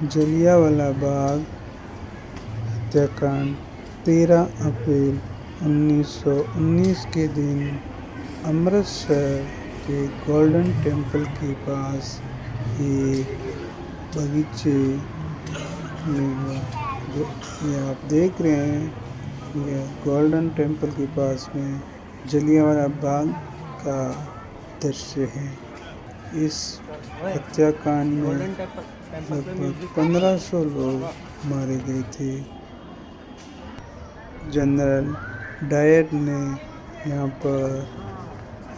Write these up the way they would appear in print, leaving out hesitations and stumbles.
जलियांवाला बाग हत्याकांड 13 अप्रैल 1919 के दिन अमृतसर के गोल्डन टेम्पल के पास एक बगीचे में हुआ। ये आप देख रहे हैं, यह गोल्डन टेम्पल के पास में जलियांवाला बाग का दृश्य है। इस हत्याकांड में लगभग 1500 लोग मारे गए थे। जनरल डायर ने यहाँ पर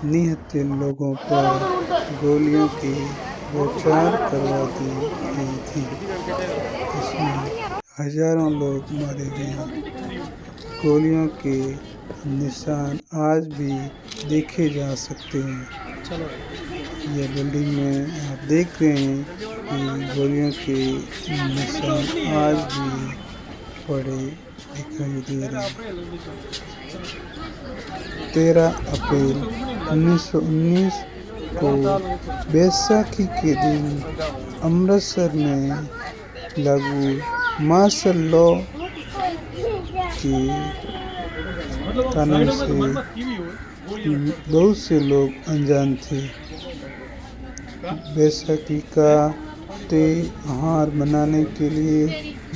निहत्थे लोगों पर गोलियों की बौछार करवा दी गई थी। इसमें हजारों लोग मारे गए। गोलियों के निशान आज भी देखे जा सकते हैं। यह बिल्डिंग में आप देख रहे हैं कि गोलियों के निशान आज भी पड़े दिखाई दे रहे हैं। 13 अप्रैल 1919 को बैसाखी के दिन अमृतसर में लागू मार्शल लॉ के कानून से बहुत से लोग अनजान थे। बैसाखी का त्योहार मनाने के लिए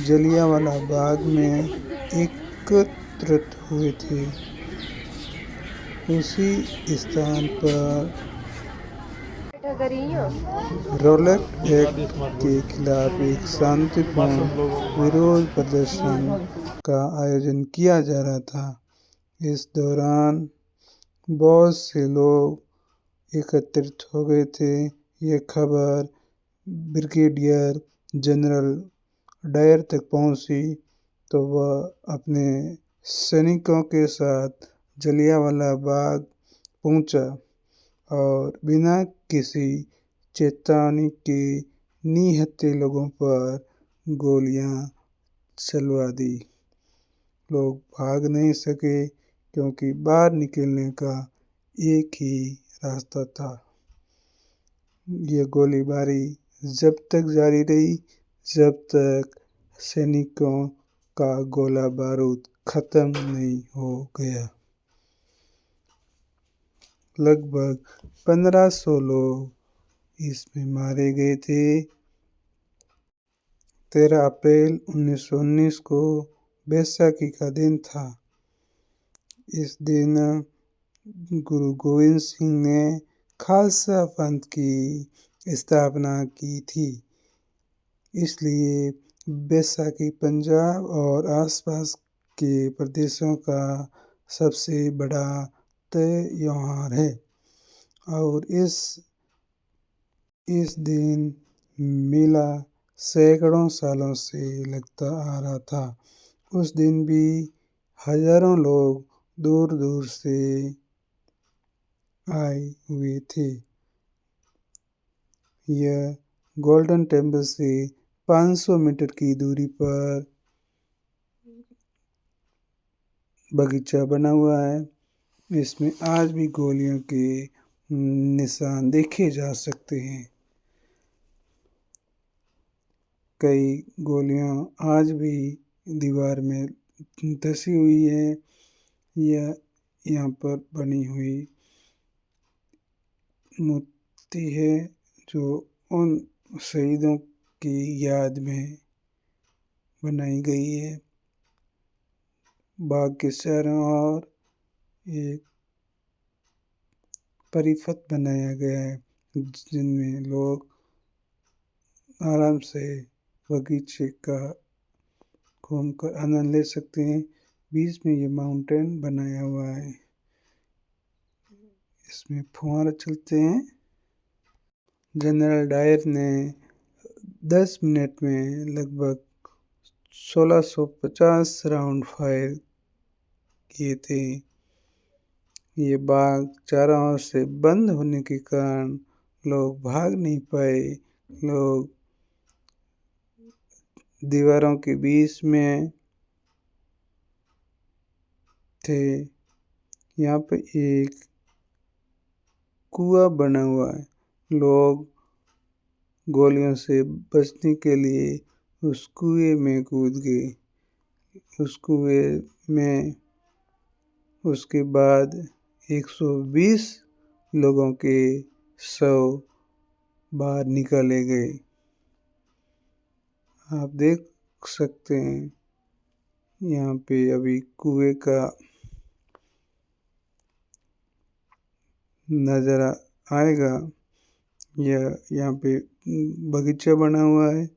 जलियांवाला बाग में एकत्रित हुए थे। उसी स्थान पर रॉलेट एक्ट के खिलाफ एक शांतिपूर्ण विरोध प्रदर्शन का आयोजन किया जा रहा था। इस दौरान बहुत से लोग एकत्रित हो गए थे। यह खबर ब्रिगेडियर जनरल डायर तक पहुंची तो वह अपने सैनिकों के साथ जलियांवाला बाग पहुंचा और बिना किसी चेतावनी के निहत्थे लोगों पर गोलियां चलवा दी। लोग भाग नहीं सके क्योंकि बाहर निकलने का एक ही रास्ता था। यह गोलीबारी जब तक जारी रही जब तक सैनिकों का गोला बारूद खत्म नहीं हो गया। लगभग 1500 लोग इसमें मारे गए थे। 13 अप्रैल 1919 को बैसाखी का दिन था। इस दिन गुरु गोविंद सिंह ने खालसा पंथ की स्थापना की थी। इसलिए बैसाखी पंजाब और आसपास के प्रदेशों का सबसे बड़ा त्योहार है और इस दिन मेला सैकड़ों सालों से लगता आ रहा था। उस दिन भी हजारों लोग दूर दूर से आए हुए थे। यह गोल्डन टेम्पल से 500 मीटर की दूरी पर बगीचा बना हुआ है। इसमें आज भी गोलियों के निशान देखे जा सकते हैं। कई गोलियां आज भी दीवार में धसी हुई है। यह यहाँ पर बनी हुई मूर्ति है जो उन शहीदों की याद में बनाई गई है। बाग के चारों ओर एक परिपथ बनाया गया है जिनमें लोग आराम से बगीचे का घूमकर आनंद ले सकते हैं। बीच में ये माउंटेन बनाया हुआ है, इसमें फुहारे चलते हैं। जनरल डायर ने 10 मिनट में लगभग 1650 राउंड फायर किए थे। ये बाग चारों ओर से बंद होने के कारण लोग भाग नहीं पाए। लोग दीवारों के बीच में थे। यहाँ पे एक कुआं बना हुआ है। लोग गोलियों से बचने के लिए उस कुएं में कूद गए। उस कुएं में उसके बाद 120 लोगों के शव बाहर निकाले गए। आप देख सकते हैं यहाँ पे अभी कुएं का नज़र आएगा। यहाँ पे बगीचा बना हुआ है।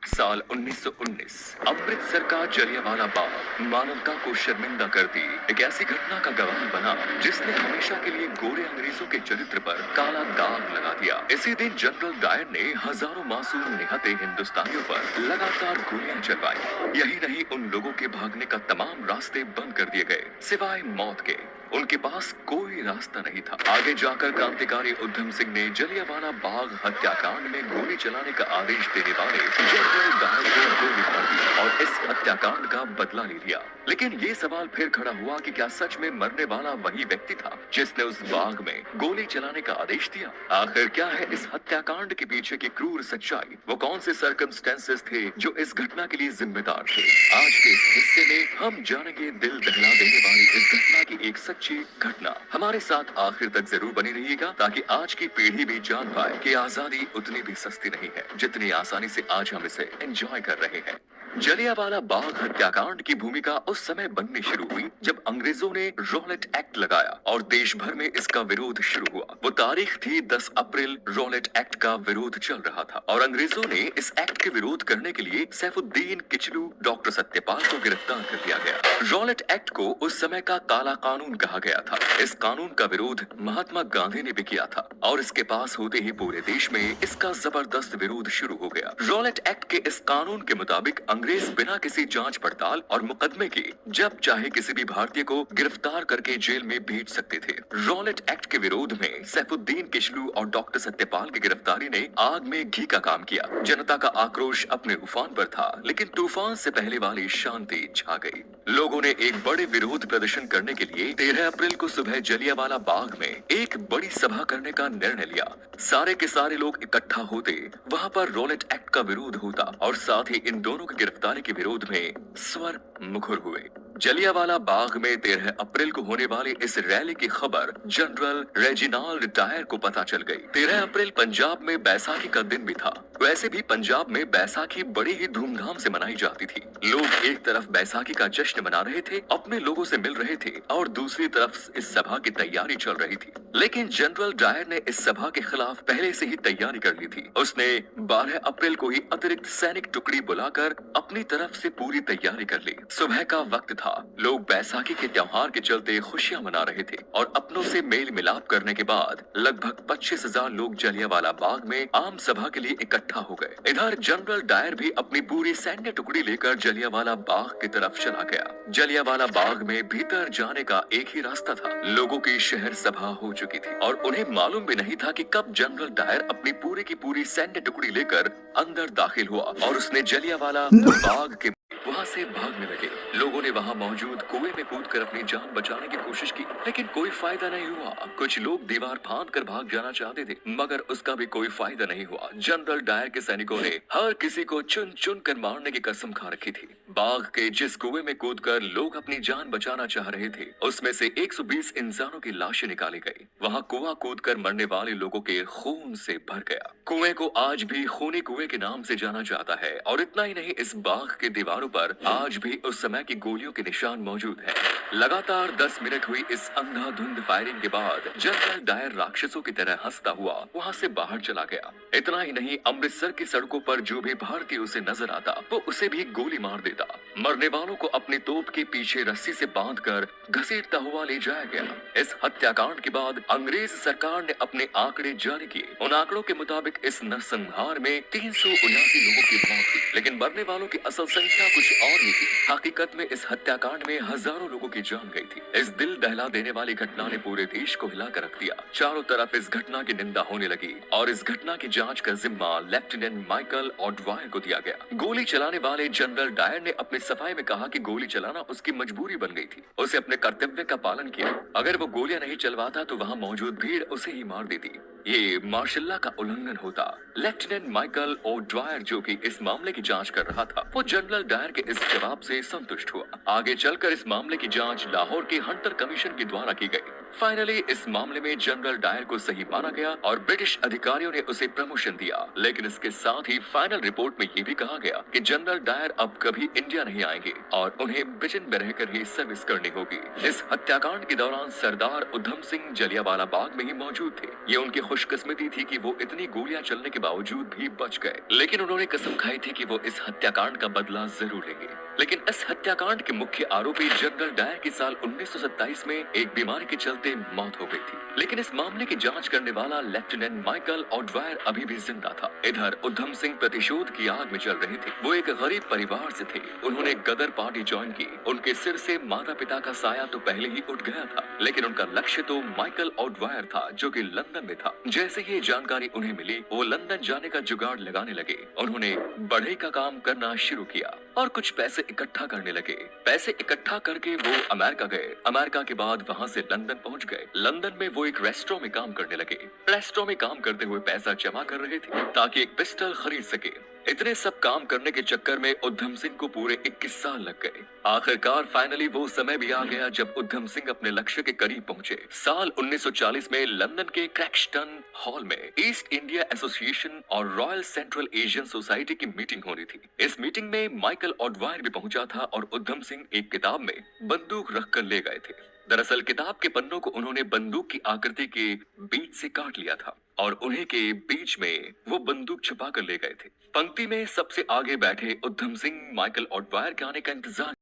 साल 1919 अमृतसर का जलियांवाला बाग मानवता को शर्मिंदा कर दी एक ऐसी घटना का गवाह बना जिसने हमेशा के लिए गोरे अंग्रेजों के चरित्र पर काला दाग लगा दिया। इसी दिन जनरल डायर ने हजारों मासूम निहत्थे हिंदुस्तानियों पर लगातार गोलियां चलवाई। यही नहीं, उन लोगों के भागने का तमाम रास्ते बंद कर दिए गए सिवाय मौत के। उनके पास कोई रास्ता नहीं था। आगे जाकर क्रांतिकारी उधम सिंह ने जलियांवाला बाग हत्याकांड में गोली चलाने का आदेश देने वाले जनरल डायर को गोली मार दी और इस हत्याकांड का बदला ले लिया। लेकिन ये सवाल फिर खड़ा हुआ कि क्या सच में मरने वाला वही व्यक्ति था जिसने उस बाग में गोली चलाने का आदेश दिया? आखिर क्या है इस हत्याकांड के पीछे की क्रूर सच्चाई? वो कौन से सर्कमस्टेंसेस थे जो इस घटना के लिए जिम्मेदार थे? आज के इस हिस्से में हम जानेंगे दिल दहला देने वाली इस घटना की एक सच्ची घटना। हमारे साथ आखिर तक जरूर बने रहिएगा ताकि आज की पीढ़ी भी जान पाए कि आजादी उतनी भी सस्ती नहीं है जितनी आसानी से आज हम इसे एंजॉय कर रहे हैं। जलियांवाला बाग हत्याकांड की भूमिका उस समय बननी शुरू हुई जब अंग्रेजों ने रॉलेट एक्ट लगाया और देश भर में इसका विरोध शुरू हुआ। वो तारीख थी 10 अप्रैल। रॉलेट एक्ट का विरोध चल रहा था और अंग्रेजों ने इस एक्ट के विरोध करने के लिए सैफुद्दीन किचलू, डॉक्टर सत्यपाल को गिरफ्तार कर लिया गया। रॉलेट एक्ट को उस समय का काला कानून कहा गया था। इस कानून का विरोध महात्मा गांधी ने भी किया था और इसके पास होते ही पूरे देश में इसका जबरदस्त विरोध शुरू हो गया। रॉलेट एक्ट के इस कानून के मुताबिक अंग्रेज बिना किसी जांच पड़ताल और मुकदमे के जब चाहे किसी भी भारतीय को गिरफ्तार करके जेल में भेज सकते थे। रॉलेट एक्ट के विरोध में सैफुद्दीन किचलू और डॉक्टर सत्यपाल की गिरफ्तारी ने आग में घी का काम किया। जनता का आक्रोश अपने उफान पर था, लेकिन तूफान से पहले वाली शांति छा गई। लोगों ने एक बड़े विरोध प्रदर्शन करने के लिए 13 अप्रैल को सुबह जलियांवाला बाग में एक बड़ी सभा करने का निर्णय लिया। सारे के सारे लोग इकट्ठा होते, वहां पर रॉलेट एक्ट का विरोध होता और साथ ही इन दोनों की गिरफ्तारी के विरोध में स्वर मुखर हुए। जलियांवाला बाग में 13 अप्रैल को होने वाली इस रैली की खबर जनरल रेजिनाल्ड डायर को पता चल गई। 13 अप्रैल पंजाब में बैसाखी का दिन भी था। वैसे भी पंजाब में बैसाखी बड़ी ही धूमधाम से मनाई जाती थी। लोग एक तरफ बैसाखी का जश्न मना रहे थे, अपने लोगों से मिल रहे थे और दूसरी तरफ इस सभा की तैयारी चल रही थी। लेकिन जनरल डायर ने इस सभा के खिलाफ पहले से ही तैयारी कर ली थी। उसने 12 अप्रैल को ही अतिरिक्त सैनिक टुकड़ी बुलाकर अपनी तरफ से पूरी तैयारी कर ली। सुबह का वक्त था। लोग बैसाखी के त्योहार के चलते खुशियां मना रहे थे और अपनों से मेल मिलाप करने के बाद लगभग 25,000 लोग जलियांवाला बाग में आम सभा के लिए इकट्ठा हो गए। इधर जनरल डायर भी अपनी पूरी सैन्य टुकड़ी लेकर जलियांवाला बाग की तरफ चला गया। जलियांवाला बाग में भीतर जाने का एक ही रास्ता था। लोगों की शहर सभा हो चुकी थी और उन्हें मालूम भी नहीं था कि कब जनरल डायर अपनी पूरी की पूरी सैन्य टुकड़ी लेकर अंदर दाखिल हुआ और उसने जलियांवाला बाग के वहां से भागने लगे। लोगों ने वहां मौजूद कुएं में कूदकर अपनी जान बचाने की कोशिश की, लेकिन कोई फायदा नहीं हुआ। कुछ लोग दीवार फांद कर भाग जाना चाहते थे, मगर उसका भी कोई फायदा नहीं हुआ। जनरल डायर के सैनिकों ने हर किसी को चुन चुन कर मारने की कसम खा रखी थी। बाग के जिस कुएं में कूदकर लोग अपनी जान बचाना चाह रहे थे, उसमें से 120 इंसानों की लाशें निकाली गई। वहां कुआं कूदकर मरने वाले लोगों के खून से भर गया। कुएं को आज भी खूनी कुएं के नाम से जाना जाता है और इतना ही नहीं, इस बाग के दीवारों पर आज भी उस समय की गोलियों के निशान मौजूद हैं। लगातार 10 मिनट हुई इस अंधाधुंध फायरिंग के बाद जनरल डायर राक्षसों की तरह हंसता हुआ वहां से बाहर चला गया। इतना ही नहीं, अमृतसर की सड़कों पर जो भी भारतीय उसे नजर आता वो उसे भी गोली मार देता। मरने वालों को अपनी तोप के पीछे रस्सी से बांधकर घसीटता हुआ ले जाया गया। इस हत्याकांड के बाद अंग्रेज सरकार ने अपने आंकड़े जारी किए। उन आंकड़ों के मुताबिक इस नरसंहार में 379 लोगों की मौत हुई, लेकिन मरने वालों की असल संख्या घटना कुछ और ही थी। हकीकत में इस हत्याकांड में हजारों लोगों की जान गई थी। इस दिल दहला देने वाली घटना ने पूरे देश को हिला कर रख दिया। चारों तरफ इस घटना की निंदा होने लगी और इस घटना की जांच का जिम्मा लेफ्टिनेंट माइकल ऑडवायर को दिया गया। गोली चलाने वाले जनरल डायर ने अपने सफाई में कहा कि गोली चलाना उसकी मजबूरी बन गई थी। उसे अपने कर्तव्य का पालन किया। अगर वो गोलियां नहीं चलवाता तो वहां मौजूद भीड़ उसे ही मार देती। ये मार्शल का उल्लंघन होता। लेफ्टिनेंट माइकल ओड्वायर, जो कि इस मामले की जांच कर रहा था, वो जनरल डायर के इस जवाब से संतुष्ट हुआ। आगे चलकर इस मामले की जांच लाहौर के हंटर कमीशन के द्वारा की गई। फाइनली इस मामले में जनरल डायर को सही माना गया और ब्रिटिश अधिकारियों ने उसे प्रमोशन दिया। लेकिन इसके साथ ही फाइनल रिपोर्ट में ये भी कहा गया कि जनरल डायर अब कभी इंडिया नहीं आएंगे और उन्हें ब्रिटेन में रहकर ही सर्विस करनी होगी। इस हत्याकांड के दौरान सरदार उधम सिंह जलियांवाला बाग में ही मौजूद थे। ये उनकी खुशकिस्मती थी कि वो इतनी गोलियां चलने के बावजूद भी बच गए। लेकिन उन्होंने कसम खाई थी कि वो इस हत्याकांड का बदला जरूर लेंगे। लेकिन इस हत्याकांड के मुख्य आरोपी जनरल डायर की साल 1927 में एक बीमारी के चलते मौत हो गई थी। लेकिन इस मामले की जांच करने वाला लेफ्टिनेंट माइकल ऑडवायर अभी भी जिंदा था। इधर उधम सिंह प्रतिशोध की आग में जल रहे थे। वो एक गरीब परिवार से थे। उन्होंने गदर पार्टी ज्वाइन की। उनके सिर से माता पिता का साया तो पहले ही उठ गया था, लेकिन उनका लक्ष्य तो माइकल ऑडवायर था, जो कि लंदन में था। जैसे ये जानकारी उन्हें मिली, वो लंदन जाने का जुगाड़ लगाने लगे। उन्होंने बढ़ई का काम करना शुरू किया और कुछ पैसे इकट्ठा करने लगे। पैसे इकट्ठा करके वो अमेरिका गए। अमेरिका के बाद वहाँ से लंदन पहुँच गए। लंदन में वो एक रेस्टोरेंट में काम करने लगे। रेस्टोरेंट में काम करते हुए पैसा जमा कर रहे थे ताकि एक पिस्टल खरीद सके। इतने सब काम करने के चक्कर में उधम सिंह को पूरे 21 साल लग गए। आखिरकार फाइनली वो समय भी आ गया जब उधम सिंह अपने लक्ष्य के करीब पहुंचे। साल 1940 में लंदन के क्रैक्सटन हॉल में ईस्ट इंडिया एसोसिएशन और रॉयल सेंट्रल एशियन सोसाइटी की मीटिंग होनी थी। इस मीटिंग में माइकल ऑडवायर भी पहुंचा था और उधम सिंह एक किताब में बंदूक रखकर ले गए थे। दरअसल किताब के पन्नों को उन्होंने बंदूक की आकृति के बीच से काट लिया था और उन्हीं के बीच में वो बंदूक छुपा कर ले गए थे। पंक्ति में सबसे आगे बैठे उधम सिंह माइकल ऑडवायर के आने का इंतजार